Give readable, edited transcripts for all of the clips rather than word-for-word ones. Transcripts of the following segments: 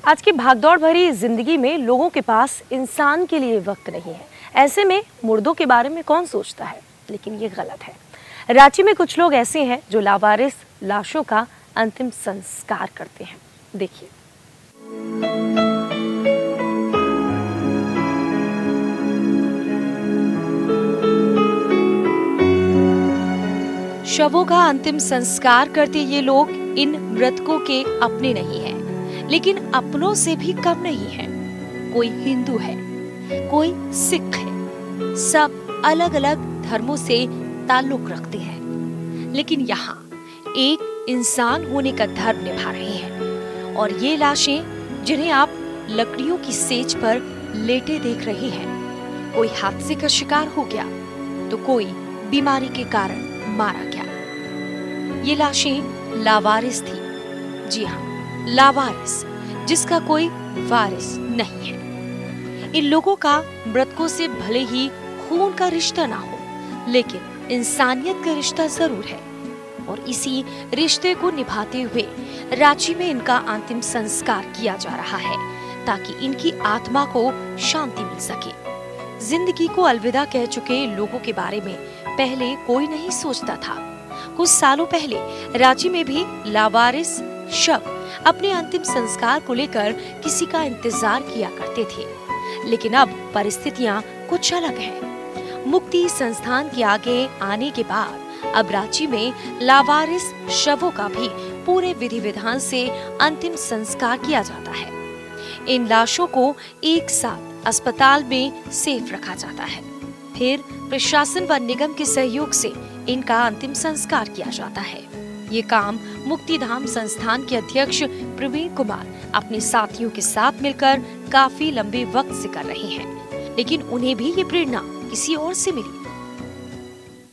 आज की भागदौड़ भरी जिंदगी में लोगों के पास इंसान के लिए वक्त नहीं है। ऐसे में मुर्दों के बारे में कौन सोचता है, लेकिन ये गलत है। रांची में कुछ लोग ऐसे हैं जो लावारिस लाशों का अंतिम संस्कार करते हैं। देखिए। शवों का अंतिम संस्कार करते ये लोग इन मृतकों के अपने नहीं हैं, लेकिन अपनों से भी कम नहीं है। कोई हिंदू है, कोई सिख है, सब अलग अलग धर्मों से ताल्लुक रखते हैं, लेकिन यहाँ एक इंसान होने का धर्म निभा रहे हैं। और ये लाशें जिन्हें आप लकड़ियों की सेज पर लेटे देख रहे हैं, कोई हादसे का शिकार हो गया तो कोई बीमारी के कारण मारा गया। ये लाशें लावारिस थी। जी हाँ, लावारिस, जिसका कोई वारिस नहीं है। इन लोगों का मृतकों से भले ही खून का रिश्ता ना हो, लेकिन इंसानियत का रिश्ता जरूर है। और इसी रिश्ते को निभाते हुए रांची में इनका अंतिम संस्कार किया जा रहा है, ताकि इनकी आत्मा को शांति मिल सके। जिंदगी को अलविदा कह चुके लोगों के बारे में पहले कोई नहीं सोचता था। कुछ सालों पहले रांची में भी लावारिस शव अपने अंतिम संस्कार को लेकर किसी का इंतजार किया करते थे, लेकिन अब परिस्थितियां कुछ अलग हैं। मुक्ति संस्थान के आगे आने के बाद अब रांची में लावारिस शवों का भी पूरे विधि विधान से अंतिम संस्कार किया जाता है। इन लाशों को एक साथ अस्पताल में सेफ रखा जाता है, फिर प्रशासन व निगम के सहयोग से इनका अंतिम संस्कार किया जाता है। ये काम मुक्तिधाम संस्थान के अध्यक्ष प्रवीण कुमार अपने साथियों के साथ मिलकर काफी लंबे वक्त से कर रहे हैं, लेकिन उन्हें भी ये प्रेरणा किसी और से मिली।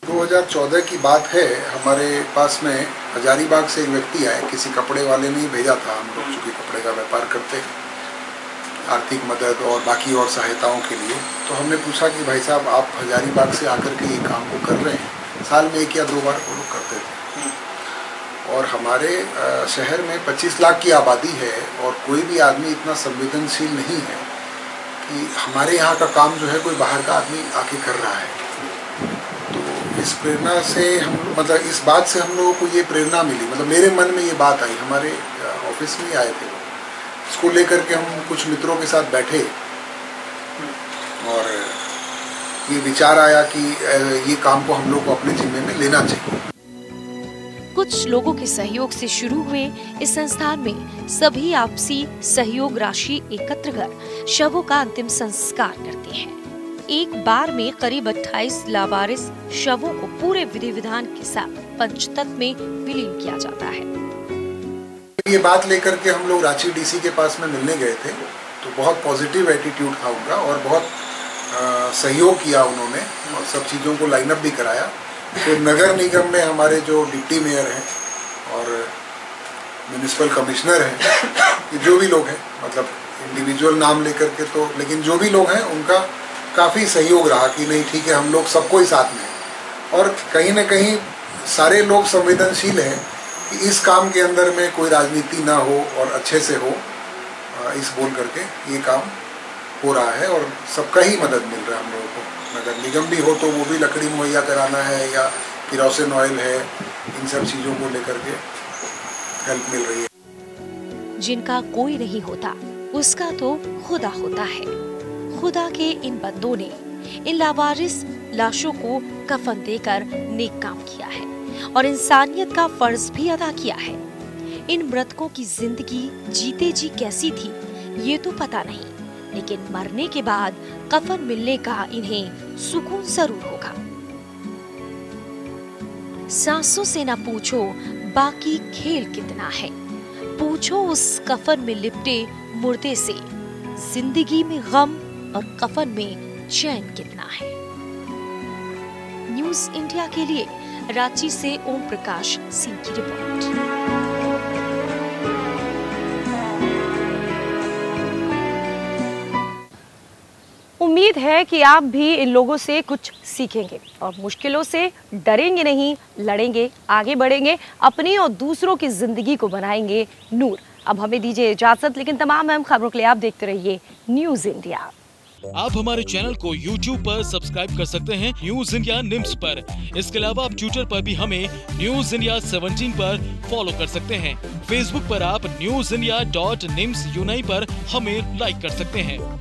2014 की बात है, हमारे पास में हजारीबाग से एक व्यक्ति आए, किसी कपड़े वाले ने ही भेजा था। हम लोग चूंकि कपड़े का व्यापार करते हैं, आर्थिक मदद और बाकी और सहायताओं के लिए, तो हमने पूछा कि भाई साहब, आप हजारीबाग से आकर के ये काम को कर रहे हैं। साल में 1 या 2 बार वो लोग करते थे। और हमारे शहर में 25 लाख की आबादी है और कोई भी आदमी इतना संवेदनशील नहीं है कि हमारे यहाँ का काम जो है कोई बाहर का आदमी आके कर रहा है। तो इस प्रेरणा से हम, मतलब इस बात से हम लोगों को ये प्रेरणा मिली, मतलब मेरे मन में ये बात आई। हमारे ऑफिस में आए थे, इसको लेकर के हम कुछ मित्रों के साथ बैठे और ये विचार आया कि ये काम को हम लोग को अपने जिम्मे में लेना चाहिए। कुछ लोगों के सहयोग से शुरू हुए इस संस्थान में सभी आपसी सहयोग राशि एकत्र कर शवों का अंतिम संस्कार करते हैं। एक बार में करीब 28 लावारिस शवों को पूरे विधि विधान के साथ पंचतत्व में विलीन किया जाता है। ये बात लेकर के हम लोग रांची डीसी के पास में मिलने गए थे, तो बहुत पॉजिटिव एटीट्यूड था उनका और बहुत सहयोग किया उन्होंने और सब चीज़ों को लाइनअप भी कराया। तो नगर निगम में हमारे जो डिप्टी मेयर हैं और म्यूनिसिपल कमिश्नर हैं, ये जो भी लोग हैं, मतलब इंडिविजुअल नाम लेकर के तो, लेकिन जो भी लोग हैं उनका काफ़ी सहयोग रहा कि नहीं ठीक है, हम लोग सबको ही साथ में। और कहीं ना कहीं सारे लोग संवेदनशील हैं कि इस काम के अंदर में कोई राजनीति ना हो और अच्छे से हो, इस बोल करके ये काम हो रहा है और सबका ही मदद मिल रहा है हम लोगों को। अगर निगम भी हो तो वो भी लकड़ी मुहैया कराना है या किरोसिन ऑयल है, इन सब चीज़ों को लेकर के हेल्प मिल रही है। जिनका कोई नहीं होता उसका तो खुदा होता है। खुदा के इन बंदों ने इन लावारिस लाशों को कफन देकर नेक काम किया है और इंसानियत का फर्ज भी अदा किया है। इन मृतकों की जिंदगी जीते जी कैसी थी ये तो पता नहीं, लेकिन मरने के बाद कफन मिलने का इन्हें सुकून जरूर होगा। सांसों से न पूछो बाकी खेल कितना है, पूछो उस कफन में लिपटे मुर्दे से, जिंदगी में गम और कफन में चैन कितना है। न्यूज़ इंडिया के लिए रांची से ओम प्रकाश सिंह की रिपोर्ट। उम्मीद उम्मीद है कि आप भी इन लोगों से कुछ सीखेंगे और मुश्किलों से डरेंगे नहीं, लड़ेंगे, आगे बढ़ेंगे, अपनी और दूसरों की जिंदगी को बनाएंगे नूर। अब हमें दीजिए इजाजत, लेकिन तमाम अहम खबरों के लिए आप देखते रहिए न्यूज इंडिया। आप हमारे चैनल को YouTube पर सब्सक्राइब कर सकते हैं न्यूज इंडिया निम्स पर। इसके अलावा आप ट्विटर पर भी हमें न्यूज इंडिया 17 पर फॉलो कर सकते हैं। फेसबुक पर आप newsindia.nimsUnai पर हमें लाइक कर सकते हैं।